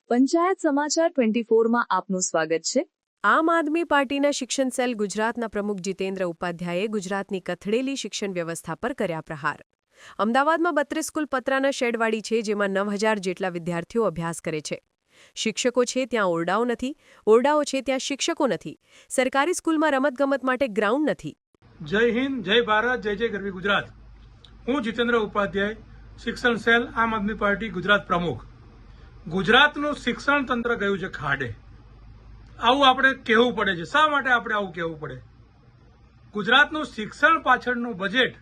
પંચાયત સમાચાર 24માં આપનું સ્વાગત છે। આમ આદમી પાર્ટીના શિક્ષણ સેલ ગુજરાતના પ્રમુખ જીતેન્દ્ર ઉપાધ્યાયે ગુજરાતની કથળેલી શિક્ષણ વ્યવસ્થા પર કર્યા પ્રહાર। અમદાવાદમાં 32 સ્કૂલ પતરાના શેડવાળી છે, જેમાં 9000 જેટલા વિદ્યાર્થીઓ અભ્યાસ કરે છે। શિક્ષકો છે ત્યાં ઓરડાઓ નથી, ઓરડાઓ છે ત્યાં શિક્ષકો નથી। સરકારી સ્કૂલમાં રમતગમત માટે ગ્રાઉન્ડ નથી। જય હિન્દ, જય ભારત, જય જય ગરવી ગુજરાત। હું જીતેન્દ્ર ઉપાધ્યાય, શિક્ષણ સેલ આમ આદમી પાર્ટી ગુજરાત પ્રમુખ। ગુજરાતનું શિક્ષણ તંત્ર ગયું છે ખાડે। આવું આપણે કહેવું પડે છે। શા માટે આપણે આવું કહેવું પડે? ગુજરાતનું શિક્ષણ પાછળનું બજેટ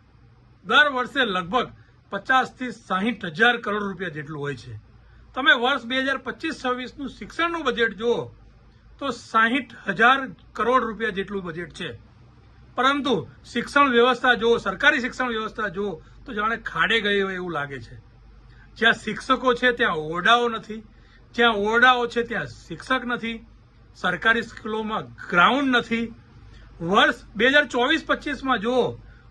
દર વર્ષે લગભગ 50 થી 60 હજાર કરોડ રૂપિયા જેટલું હોય છે। તમે વર્ષ 2025-26નું શિક્ષણનું બજેટ જુઓ તો 60,000 કરોડ રૂપિયા જેટલું બજેટ છે, પરંતુ શિક્ષણ વ્યવસ્થા જુઓ, સરકારી શિક્ષણ વ્યવસ્થા જુઓ તો જાણે ખાડે ગઈ હોય એવું લાગે છે। જ્યાં શિક્ષકો છે ત્યાં ઓરડાઓ નથી, જ્યાં ઓરડાઓ છે ત્યાં શિક્ષક નથી, સરકારી સ્કૂલોમાં ગ્રાઉન્ડ નથી। વર્ષ 2024-25માં જુઓ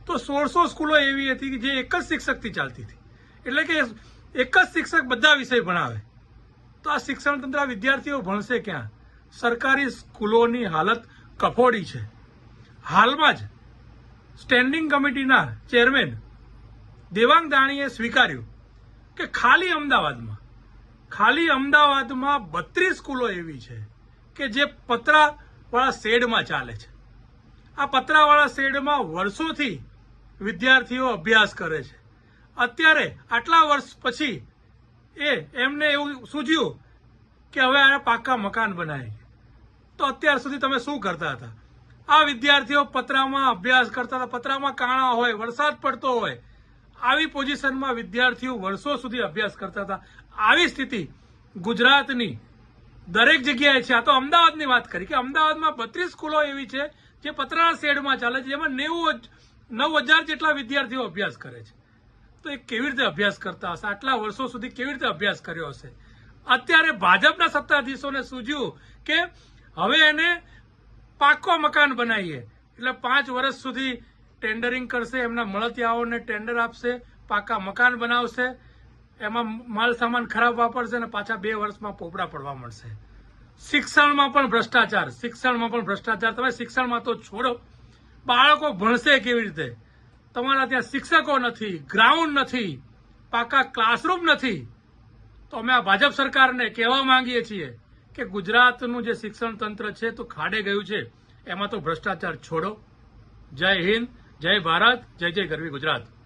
તો 1600 સ્કૂલો એવી હતી કે જે એક જ શિક્ષકથી ચાલતી હતી, એટલે કે એક જ શિક્ષક બધા વિષય ભણાવે। તો આ શિક્ષણ તંત્ર, આ વિદ્યાર્થીઓ ભણશે ક્યાં? સરકારી સ્કૂલોની હાલત કફોડી છે। હાલમાં જ સ્ટેન્ડિંગ કમિટીના ચેરમેન દેવાંગ દાણીએ સ્વીકાર્યું કે ખાલી અમદાવાદમાં 32 સ્કૂલો એવી છે કે જે પતરાવાળા શેડમાં ચાલે છે। આ પતરાવાળા શેડમાં વર્ષોથી વિદ્યાર્થીઓ અભ્યાસ કરે છે। અત્યારે આટલા વર્ષ પછી એમને એવું સૂઝ્યું કે હવે આ પાકા મકાન બનાવીએ। તો અત્યાર સુધી તમે શું કરતા હતા? આ વિદ્યાર્થીઓ પતરામાં અભ્યાસ કરતા હતા, પતરામાં કાણા હોય, વરસાદ પડતો હોય, આવી પોઝિશનમાં વિદ્યાર્થીઓ વર્ષો સુધી અભ્યાસ કરતા હતા। આવી સ્થિતિ ગુજરાતની દરેક જગ્યાએ છે। આ તો અમદાવાદની વાત કરી કે અમદાવાદમાં 32 સ્કૂલો એવી છે જે પતરાના શેડમાં ચાલે છે, જેમાં 9,000 જેટલા વિદ્યાર્થીઓ અભ્યાસ કરે છે। તો એ કેવી રીતે અભ્યાસ કરતા હશે? આટલા વર્ષો સુધી કેવી રીતે અભ્યાસ કર્યો હશે? અત્યારે ભાજપના સત્તાધીશોને સૂઝ્યું કે હવે એને પાકો મકાન બનાવીએ, એટલે 5 વર્ષ સુધી ટેન્ડરિંગ કરશે, એમના મળતિયાઓને ટેન્ડર આપશે, પાકા મકાન બનાવશે, એમાં માલ સામાન ખરાબ વાપરશે અને પાછા 2 વર્ષમાં પોપડા પડવા મળશે। શિક્ષણમાં પણ ભ્રષ્ટાચાર। તમે શિક્ષણમાં તો છોડો, બાળકો ભણશે કેવી રીતે? તમારા ત્યાં શિક્ષકો નથી, ગ્રાઉન્ડ નથી, પાકા ક્લાસરૂમ નથી। તો અમે આ ભાજપ સરકારને કહેવા માંગીએ છીએ કે ગુજરાતનું જે શિક્ષણ તંત્ર છે તો ખાડે ગયું છે, એમાં તો ભ્રષ્ટાચાર છોડો। જય હિન્દ, જય ભારત, જય જય ગરવી ગુજરાત।